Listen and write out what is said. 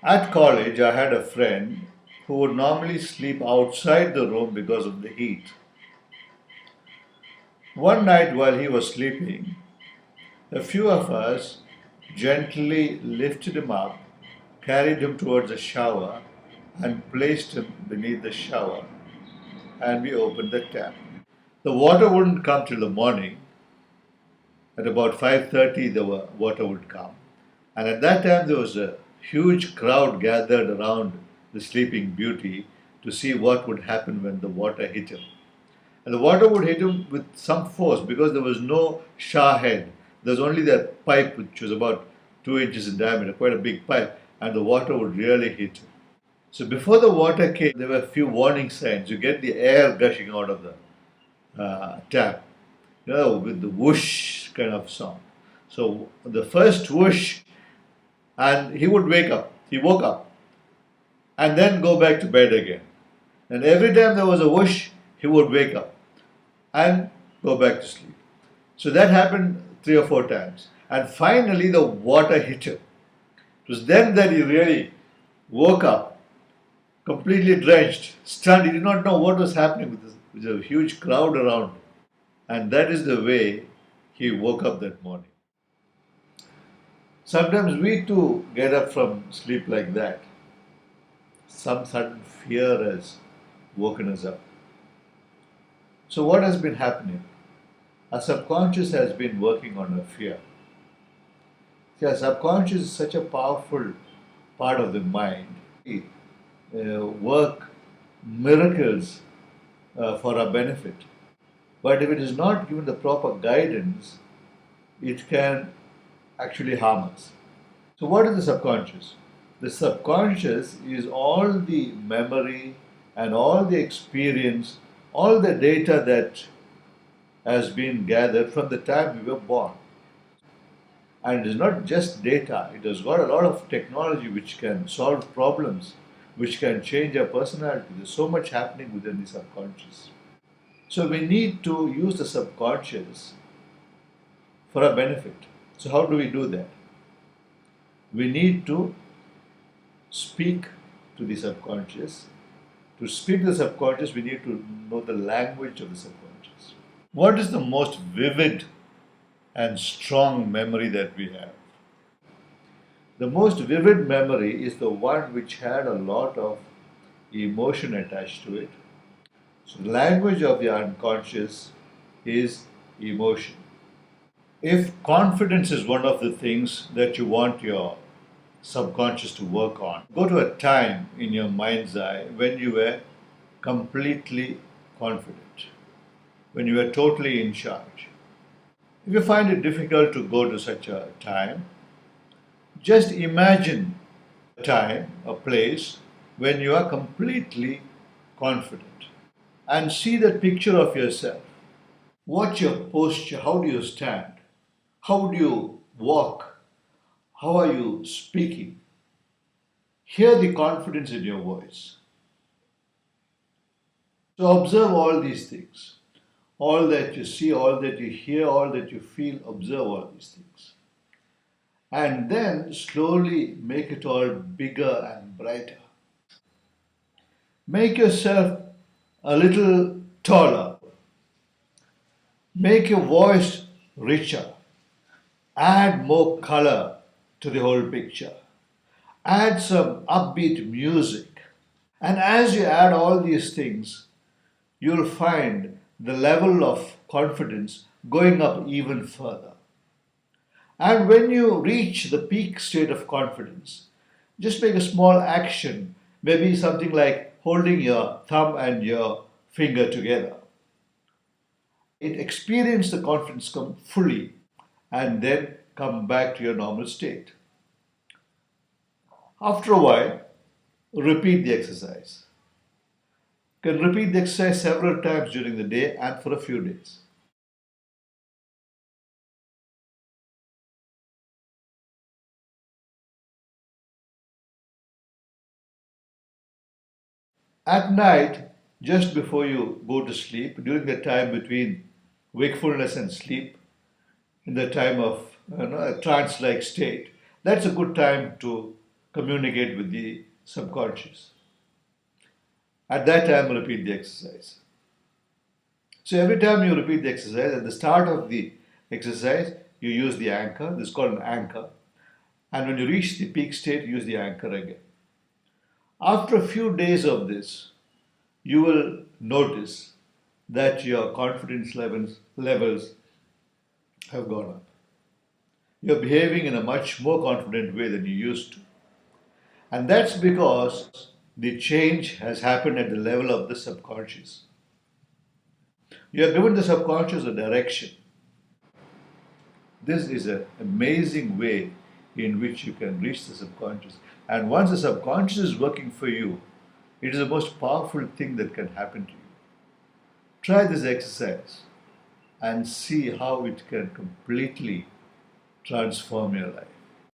At college, I had a friend who would normally sleep outside the room because of the heat. One night while he was sleeping, a few of us gently lifted him up, carried him towards the shower, and placed him beneath the shower, and we opened the tap. The water wouldn't come till the morning. At about 5:30, the water would come. And at that time, there was a huge crowd gathered around the sleeping beauty to see what would happen when the water hit him. And the water would hit him with some force because there was no shower head. There was only that pipe which was about 2 inches in diameter, quite a big pipe, and the water would really hit him. So before the water came, there were a few warning signs. You get the air gushing out of the tap, with the whoosh kind of sound. So the first whoosh, and he would wake up. He woke up and then go back to bed again. And every time there was a whoosh, he would wake up and go back to sleep. So that happened 3 or 4 times. And finally, the water hit him. It was then that he really woke up, completely drenched, stunned. He did not know what was happening with a huge crowd around. And that is the way he woke up that morning. Sometimes we too get up from sleep like that. Some sudden fear has woken us up. So, what has been happening? Our subconscious has been working on a fear. See, our subconscious is such a powerful part of the mind. It work miracles for our benefit. But if it is not given the proper guidance, it can actually harm us. So, what is the subconscious? The subconscious is all the memory and all the experience, all the data that has been gathered from the time we were born. And it is not just data, it has got a lot of technology which can solve problems, which can change our personality. There's so much happening within the subconscious. So we need to use the subconscious for our benefit. So, how do we do that? We need to speak to the subconscious. To speak to the subconscious, we need to know the language of the subconscious. What is the most vivid and strong memory that we have? The most vivid memory is the one which had a lot of emotion attached to it. So, the language of the unconscious is emotion. If confidence is one of the things that you want your subconscious to work on, go to a time in your mind's eye when you were completely confident, when you were totally in charge. If you find it difficult to go to such a time, just imagine a time, a place when you are completely confident and see that picture of yourself. Watch your posture. How do you stand? How do you walk? How are you speaking? Hear the confidence in your voice. So observe all these things. All that you see, all that you hear, all that you feel, observe all these things. And then slowly make it all bigger and brighter. Make yourself a little taller. Make your voice richer. Add more color to the whole picture. Add some upbeat music. And as you add all these things, you'll find the level of confidence going up even further. And when you reach the peak state of confidence, just make a small action, maybe something like holding your thumb and your finger together. Experience the confidence come fully and then come back to your normal state. After a while, repeat the exercise. You can repeat the exercise several times during the day and for a few days. At night, just before you go to sleep, during the time between wakefulness and sleep, in the time of a trance-like state, that's a good time to communicate with the subconscious. At that time, repeat the exercise. So every time you repeat the exercise, at the start of the exercise, you use the anchor. This is called an anchor. And when you reach the peak state, use the anchor again. After a few days of this, you will notice that your confidence levels have gone up. You're behaving in a much more confident way than you used to. And that's because the change has happened at the level of the subconscious. You have given the subconscious a direction. This is an amazing way in which you can reach the subconscious. And once the subconscious is working for you, it is the most powerful thing that can happen to you. Try this exercise and see how it can completely transform your life.